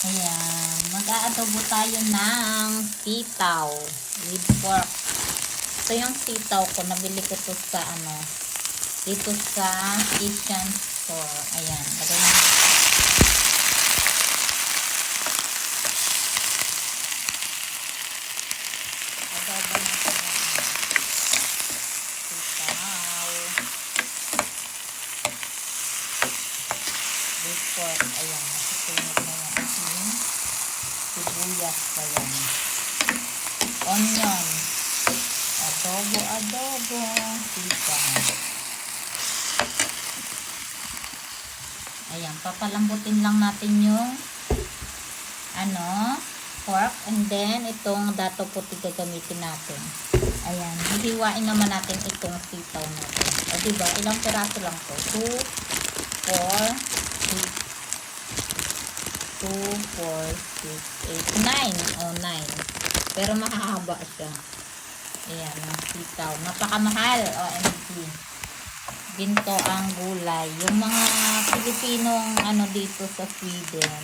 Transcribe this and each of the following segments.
Ayan. Mag-aadobo tayo ng sitaw with pork. Ito yung sitaw ko. Nabili ko to sa dito sa Asian store. Ayan. Lagay na. Adobo na ito. Sitaw. With pork. Ayan. Nasusunod na yung ating sibuyas pa yan. Onion. Adobo. Sitaw. Ayan. Papalambutin lang natin yung pork. And then, itong dato puti gagamitin natin. Ayan. Hihiwain naman natin itong sitaw natin. O diba? Ilang piraso lang to? 2, 4, 6, 2, 4, 6, 8, 9. O, 9. Pero mahahaba siya. Ayan, ng sitaw. Napakamahal. OMG. Ginto ang gulay. Yung mga Pilipinong dito sa Sweden,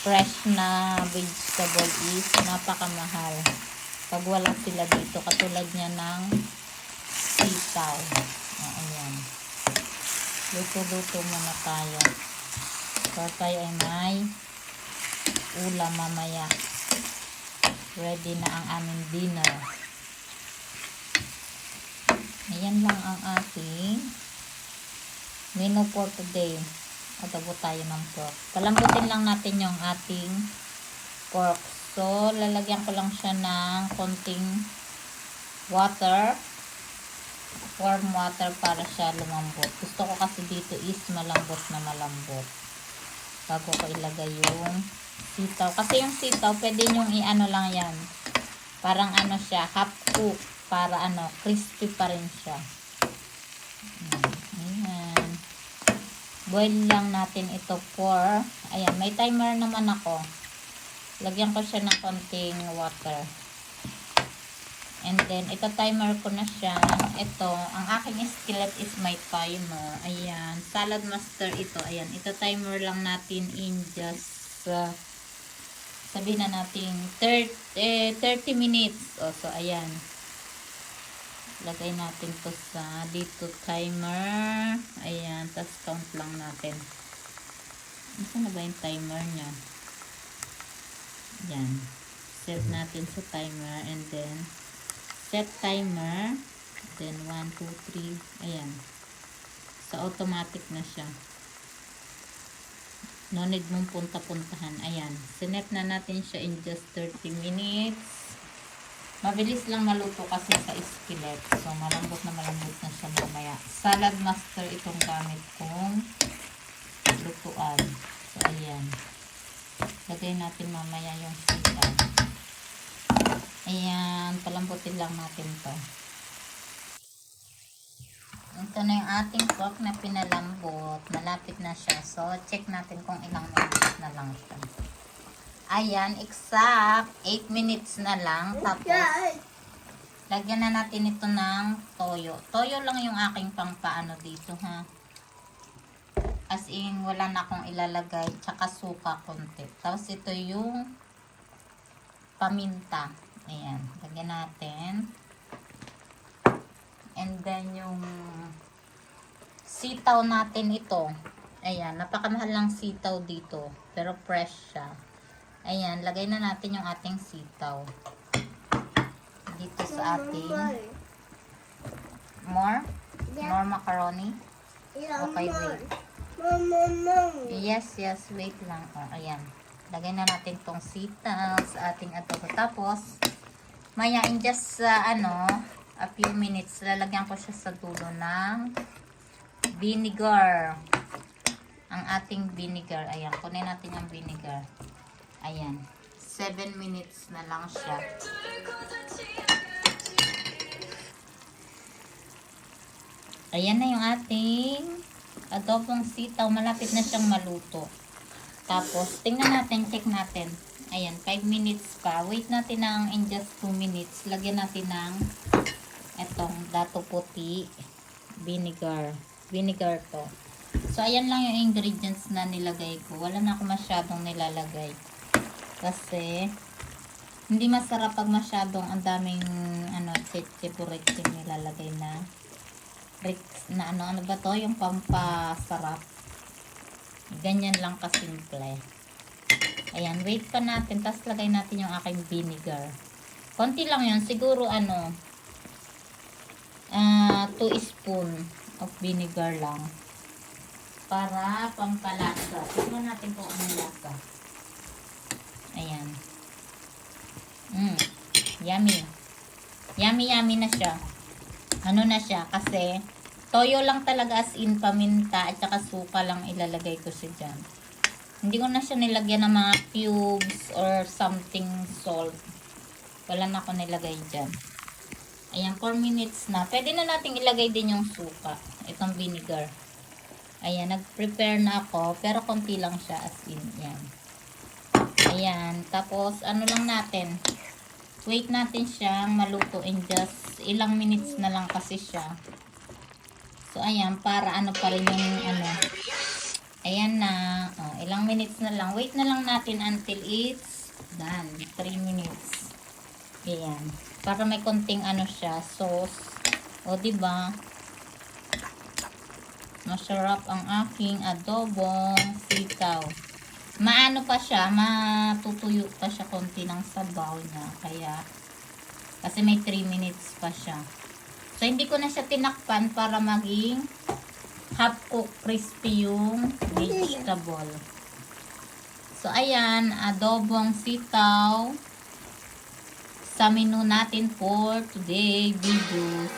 fresh na vegetable is napakamahal. Pag wala sila dito, katulad niya ng sitaw. Ayan. Luto-luto muna tayo. So, tayo ay may ulam mamaya. Ready na ang aming dinner. Ayan lang ang ating menu for today. Adobo tayo ng pork. Palambutin lang natin yung ating pork. So, lalagyan ko lang siya ng konting water. Warm water para siya lumambot. Gusto ko kasi dito is malambot na malambot. Bago ko ilagay yung sitaw. Kasi yung sitaw, pwede nyong lang yan. Parang siya, half cook. Para crispy pa rin siya. Ayan. Boil lang natin ito for, ayan, may timer naman ako. Lagyan ko siya ng konting water. And then, ito timer ko na siya. Ito, ang aking skillet is my timer. Ayan, Salad Master ito. Ayan, ito timer lang natin in just, sabihin na natin, 30 minutes. So, ayan. Lagay natin to sa dito timer. Ayan, tas count lang natin. Saan na ba yung timer niya? Ayan. Set natin sa timer and then set timer. Then 1, 2, 3. Ayan. So automatic na siya. No need mong punta-puntahan. Ayan. Sinet na natin siya in just 30 minutes. Mabilis lang maluto kasi sa skillet. So, malambot na siya mamaya. Salad Master itong gamit kong lutuan. So, ayan. Lagay natin mamaya yung sitaw. Ayan. Palambutin lang natin to. Ito na yung ating pork na pinalambot. Malapit na siya. So, check natin kung ilang minutes na lang siya. Ayan, exact 8 minutes na lang. Tapos, lagyan na natin ito ng toyo. Toyo lang yung aking pangpaano dito, ha. As in, wala na akong ilalagay. Tsaka suka konti. Tapos, ito yung paminta. Ayan, lagyan natin. And then, yung sitaw natin ito. Ayan, napakamahal lang sitaw dito. Pero fresh siya. Ayan, lagay na natin yung ating sitaw. Dito sa ating more macaroni. Okay, wait. Yes, wait lang. Ayan. Lagay na natin tong sitaw sa ating adobo. Tapos, maya in just a few minutes, lalagyan ko siya sa dulo ng vinegar. Ang ating vinegar. Ayan, kunin natin yung vinegar. Ayan. 7 minutes na lang siya. Ayan na yung ating adobong sitaw. Malapit na siyang maluto. Tapos, tingnan natin, check natin. Ayan, 5 minutes pa. Wait natin ng in just 2 minutes. Lagyan natin ng etong dato puti vinegar. Vinegar to. So, ayan lang yung ingredients na nilagay ko. Wala na ako masyadong nilalagay. Kasi, hindi masarap pag masyadong ang daming, chichipurex yung nilalagay na ano ba to? Yung pampasarap. Ganyan lang kasimple. Ayan, wait pa natin. Tapos lagay natin yung aking vinegar. Konti lang yun. Siguro 2 spoon of vinegar lang. Para pampalasa. Tignan natin kung anong lasa. Ayan. Yummy. Yummy na siya. Ano na siya? Kasi toyo lang talaga, as in paminta at saka suka lang ilalagay ko siya dyan. Hindi ko na siya nilagyan ng mga cubes or something salt. Wala na ako nilagay dyan. Ayan, 4 minutes na. Pwede na nating ilagay din yung suka. Itong vinegar. Ayan, nag-prepare na ako. Pero konti lang siya, as in. Yan. Ayan. Tapos, ano lang natin. Wait natin siyang maluto in just ilang minutes na lang kasi siya. So, ayan. Para ano pa rin yung Ayan na. Ilang minutes na lang. Wait na lang natin until it's done. 3 minutes. Ayan. Para may konting siya, sauce. O, diba? Masarap ang aking adobong sitaw. Maano pa siya, matutuyo pa siya konti ng sabaw niya. Kaya, kasi may 3 minutes pa siya. So, hindi ko na siya tinakpan para maging half cook crispy yung vegetable. So, ayan, adobong sitaw sa menu natin for today video.